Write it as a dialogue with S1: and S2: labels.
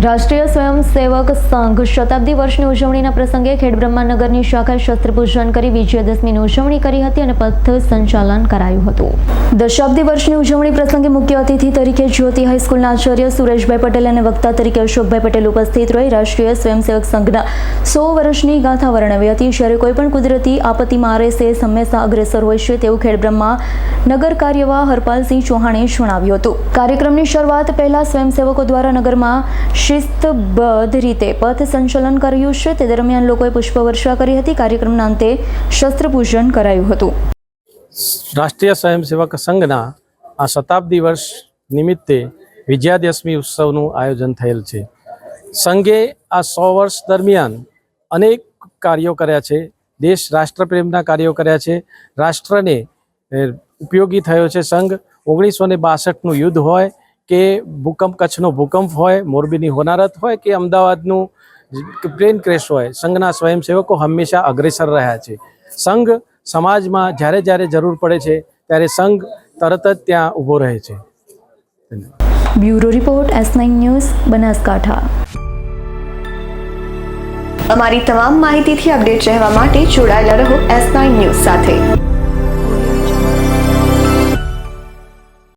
S1: રાષ્ટ્રીય સ્વયંસેવક સંઘ શતાબ્દી વર્ષની ઉજવણીના પ્રસંગે ખેડબ્રહ્મા નગરની શાખાએ શસ્ત્રપૂજન કરી વિજયાદશમીની ઉજવણી કરી હતી અને પથ સંચાલન કરાયું હતું। દશાબ્દી વર્ષની ઉજવણી પ્રસંગે મુખ્ય અતિથિ તરીકે જ્યોતિ હાઈસ્કૂલના આચાર્ય સુરેશભાઈ પટેલ અને વક્તા તરીકે અશોકભાઈ પટેલ ઉપસ્થિત રહી રાષ્ટ્રીય સ્વયંસેવક સંઘના 100 વર્ષની ગાથા વર્ણવી હતી। જ્યારે કોઈપણ કુદરતી આપત્તિમાં આરએસએસ હંમેશા અગ્રેસર હોય છે તેવું ખેડબ્રહ્મા નગર કાર્યવાહ હરપાલસિંહ ચૌહાણે જણાવ્યું હતું। કાર્યક્રમની શરૂઆત પહેલા સ્વયંસેવકો દ્વારા નગરમાં શિસ્તબદ્ધ રીતે પથ સંચાલન કર્યું છે। તે દરમિયાન લોકોએ પુષ્પવર્ષા કરી હતી। કાર્યક્રમના અંતે શસ્ત્રપૂજન કરાયું હતું।
S2: રાષ્ટ્રીય સ્વયંસેવક સંઘના આ શતાબ્દી વર્ષ નિમિત્તે વિજયાદશમી ઉત્સવનું આયોજન થયેલ છે। સંઘે આ 100 વર્ષ દરમિયાન અનેક કાર્યો કર્યા છે। દેશ રાષ્ટ્રપ્રેમના કાર્યો કર્યા છે। રાષ્ટ્રને ઉપયોગી થયો છે। સંઘ 1962નું યુદ્ધ હોય કે ભૂકંપ, કચ્છનો ભૂકંપ હોય, મોરબીની હોનારત હોય કે અમદાવાદનું પ્લેન ક્રેશ હોય, સંઘના સ્વયંસેવકો હંમેશા અગ્રેસર રહ્યા છે। સંઘ સમાજમાં જ્યારે જ્યારે જરૂર પડે છે ત્યારે સંઘ તરત જ ત્યાં ઊભો રહે છે।
S1: Bureau report S9 news Banaskantha.
S3: અમારી તમામ માહિતીથી અપડેટ રહેવા માટે જોડાયેલા રહો S9 ન્યૂઝ સાથે।